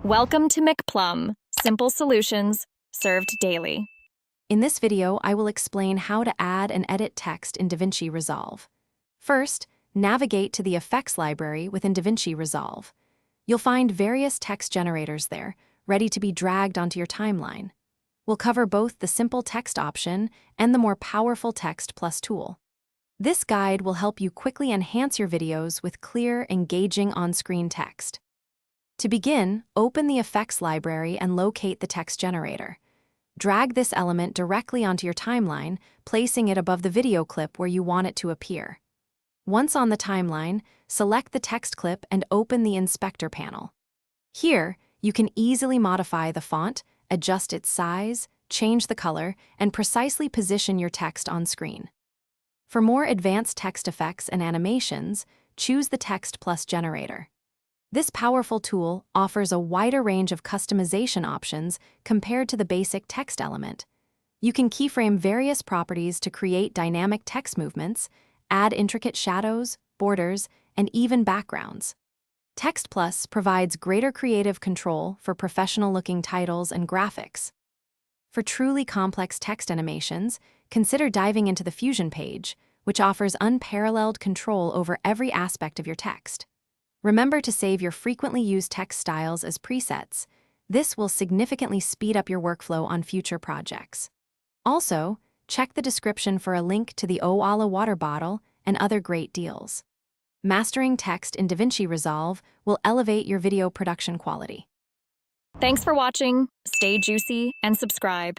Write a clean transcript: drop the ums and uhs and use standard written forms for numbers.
Welcome to McPlum, simple solutions served daily. In this video, I will explain how to add and edit text in DaVinci Resolve. First, navigate to the Effects library within DaVinci Resolve. You'll find various text generators there, ready to be dragged onto your timeline. We'll cover both the simple text option and the more powerful Text Plus tool. This guide will help you quickly enhance your videos with clear, engaging on-screen text. To begin, open the Effects library and locate the text generator. Drag this element directly onto your timeline, placing it above the video clip where you want it to appear. Once on the timeline, select the text clip and open the Inspector panel. Here, you can easily modify the font, adjust its size, change the color, and precisely position your text on screen. For more advanced text effects and animations, choose the Text Plus generator. This powerful tool offers a wider range of customization options compared to the basic text element. You can keyframe various properties to create dynamic text movements, add intricate shadows, borders, and even backgrounds. Text Plus provides greater creative control for professional-looking titles and graphics. For truly complex text animations, consider diving into the Fusion page, which offers unparalleled control over every aspect of your text. Remember to save your frequently used text styles as presets. This will significantly speed up your workflow on future projects. Also, check the description for a link to the Owala water bottle and other great deals. Mastering text in DaVinci Resolve will elevate your video production quality. Thanks for watching. Stay juicy and subscribe.